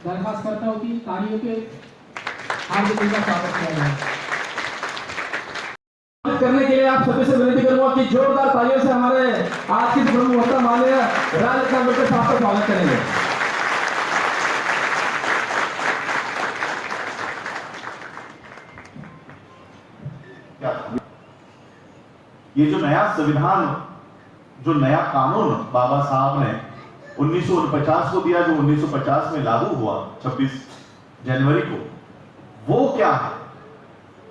दरखास्त करता हूँ कि तालियों के हार्दिक का स्वागत किया जाए। करने के लिए आप सभी से विनती करूंगा कि जोरदार तालियों से हमारे आज की प्रमुख वक्ता माननीय राजरत्न अम्बेडकर साहब का स्वागत करेंगे। ये जो नया संविधान, जो नया कानून बाबा साहब ने 1949 को दिया, जो 1950 में लागू हुआ 26 जनवरी को, वो क्या है?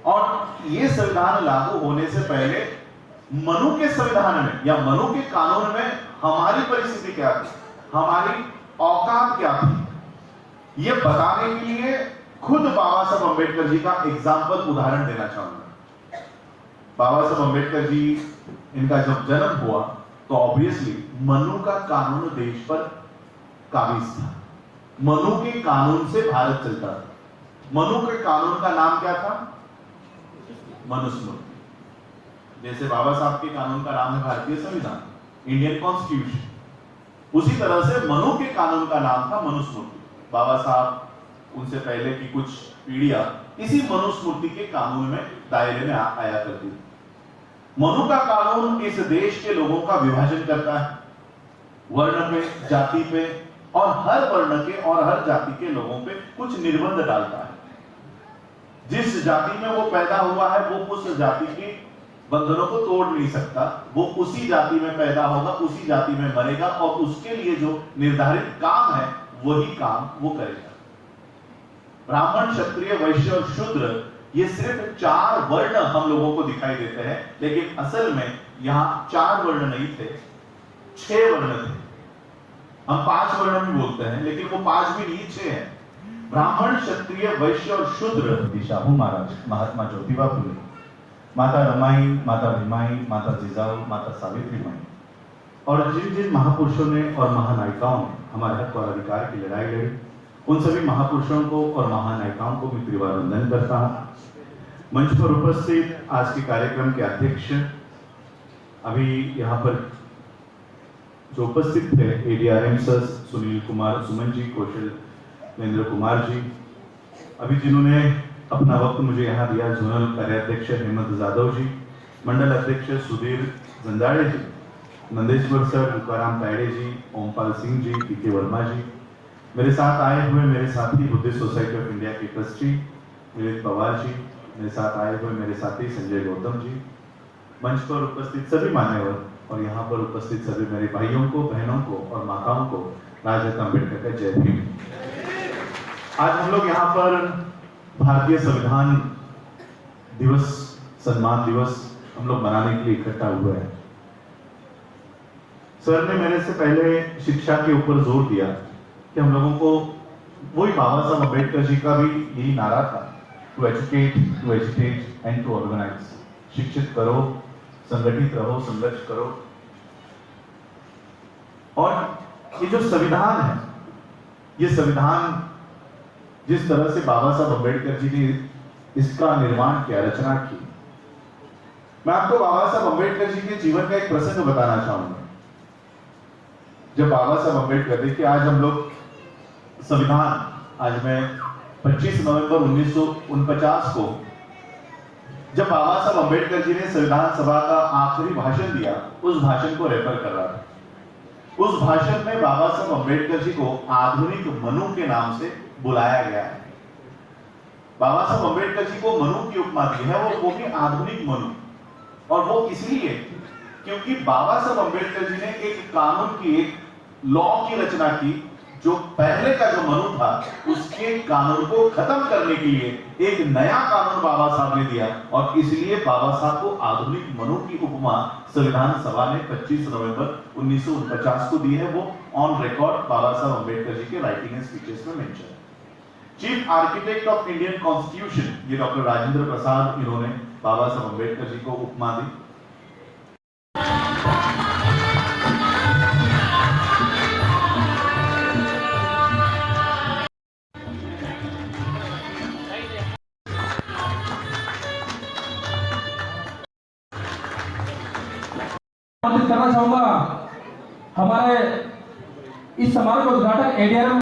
और ये संविधान लागू होने से पहले मनु के संविधान में या मनु के कानून में हमारी परिस्थिति क्या थी, हमारी औकात क्या थी, ये बताने के लिए खुद बाबा साहब अम्बेडकर जी का एग्जाम्पल उदाहरण देना चाहूंगा। बाबा साहब अम्बेडकर जी, इनका जब जन्म हुआ तो ऑब्वियसली मनु का कानून देश पर काबिज था। मनु के कानून से भारत चलता था। मनु के कानून का नाम क्या था? मनुस्मृति। जैसे बाबा साहब के कानून का नाम है भारतीय संविधान, इंडियन कॉन्स्टिट्यूशन, उसी तरह से मनु के कानून का नाम था मनुस्मृति। बाबा साहब, उनसे पहले की कुछ पीढ़ियां इसी मनुस्मृति के कानून में दायरे में आया करती थी। मनु का कानून इस देश के लोगों का विभाजन करता है, वर्ण पे, जाति पे, और हर वर्ण के और हर जाति के लोगों पे कुछ निर्बंध डालता है। जिस जाति में वो पैदा हुआ है वो उस जाति के बंधनों को तोड़ नहीं सकता, वो उसी जाति में पैदा होगा, उसी जाति में मरेगा, और उसके लिए जो निर्धारित काम है वही काम वो करेगा। ब्राह्मण, क्षत्रिय, वैश्य और शूद्र, ये सिर्फ 4 वर्ण हम लोगों को दिखाई देते हैं, लेकिन असल में यहां 4 वर्ण नहीं थे, 6 वर्ण थे। हम 5 वर्ण भी बोलते हैं, लेकिन वो 5 भी नहीं, 6 है। ब्राह्मण, क्षत्रिय, वैश्य और शूद्र। दिशाहू महाराज, महात्मा ज्योतिबा फुले, माता रमाई, माता भीमाई, माता जिजाऊ, माता सावित्री माई, और जिन जिन महापुरुषों ने और महानायिकाओं ने हमारे हक और अधिकार की लड़ाई लड़ी, उन सभी महापुरुषों को और महानायिकाओं को मैं त्रिवार वंदन करता हूं। मंच पर उपस्थित आज के कार्यक्रम के अध्यक्ष, अभी यहाँ पर जो उपस्थित थे ADRM सर सुनील कुमार सुमन जी, कौशल महेंद्र कुमार जी, अभी जिन्होंने अपना वक्त मुझे यहाँ दिया, जोनल कार्याध्यक्ष हेमंत जाधव जी, मंडल अध्यक्ष सुधीर जंजाड़े जी, नंदेश्वर सर, तुकाराम तायडे जी, ओमपाल सिंह जी, PK वर्मा जी, मेरे साथ आए हुए मेरे साथी बुद्धिस्ट सोसाइटी ऑफ इंडिया के ट्रस्टी विवेक पवार जी, मेरे साथ आए हुए मेरे साथी संजय गौतम जी, मंच पर उपस्थित सभी मान्यवर और यहाँ पर उपस्थित सभी मेरे भाइयों को, बहनों को और माताओं को राजरत्न अम्बेडकर का जय भीम। आज हम लोग यहाँ पर भारतीय संविधान दिवस, सम्मान दिवस हम लोग मनाने के लिए इकट्ठा हुए हैं। सर ने मेरे से पहले शिक्षा के ऊपर जोर दिया कि हम लोगों को, वही बाबा साहब अम्बेडकर जी का भी यही नारा था, to educate, to educate and to organise. शिक्षित करो, संगठित रहो, संघर्ष करो। और ये जो संविधान है, ये संविधान जिस तरह से बाबा साहब अम्बेडकर जी ने इसका निर्माण किया, रचना की, मैं आपको बाबा साहब अम्बेडकर जी के जीवन का एक प्रसंग बताना चाहूंगा। जब बाबा साहब अम्बेडकर, देखिए आज हम लोग संविधान, आज मैं 25 नवंबर 1949 को जब बाबा साहब अम्बेडकर जी ने संविधान सभा का आखिरी भाषण दिया, उस भाषण को रेफर कर रहा था। उस भाषण में बाबा साहब अम्बेडकर जी को आधुनिक मनु के नाम से बुलाया गया है। बाबा साहब अम्बेडकर जी को मनु की उपमा दी है, वो भी आधुनिक मनु, और वो इसलिए क्योंकि बाबा साहब अम्बेडकर जी ने एक कानून की, एक लॉ की रचना की, जो पहले का जो मनु था उसके कानून को खत्म करने के लिए एक नया कानून बाबा साहब ने दिया, और इसलिए बाबा साहब को आधुनिक मनु की उपमा संविधान सभा ने 25 नवंबर 1949 को दी है। वो ऑन रिकॉर्ड बाबा साहब अम्बेडकर जी के राइटिंग एंड स्पीचेस में मेंशन है। Chief architect of Indian constitution, ये डॉक्टर राजेंद्र प्रसाद, इन्होंने बाबा साहब अम्बेडकर जी को उपमा दी। करना चाहूंगा हमारे इस समारोह का उद्घाटन ADRM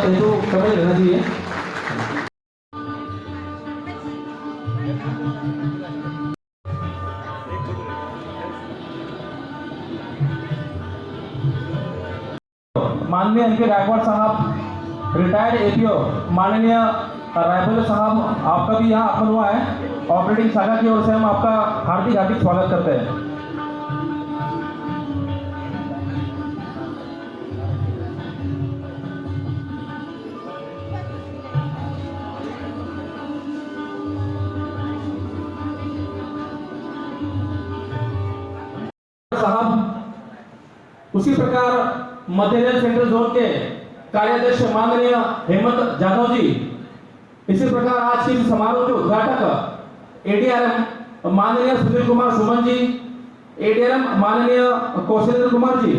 ये तो समझ लेना चाहिए। माननीय एनके गायकवाड़ साहब, रिटायर्ड एपीओ माननीय रायफल साहब, आपका भी यहाँ आगमन हुआ है। ऑपरेटिंग शाखा की ओर से हम आपका हार्दिक हार्दिक स्वागत करते हैं। साहब, उसी प्रकार मध्य रेल सेंट्रल जोन के कार्याध्यक्ष माननीय हेमंत जाधव जी, इसी प्रकार आज के इस समारोह के उद्घाटक एडीआरएम माननीय सुनील कुमार सुमन जी, एडीआरएम माननीय कौशलेंद्र कुमार जी,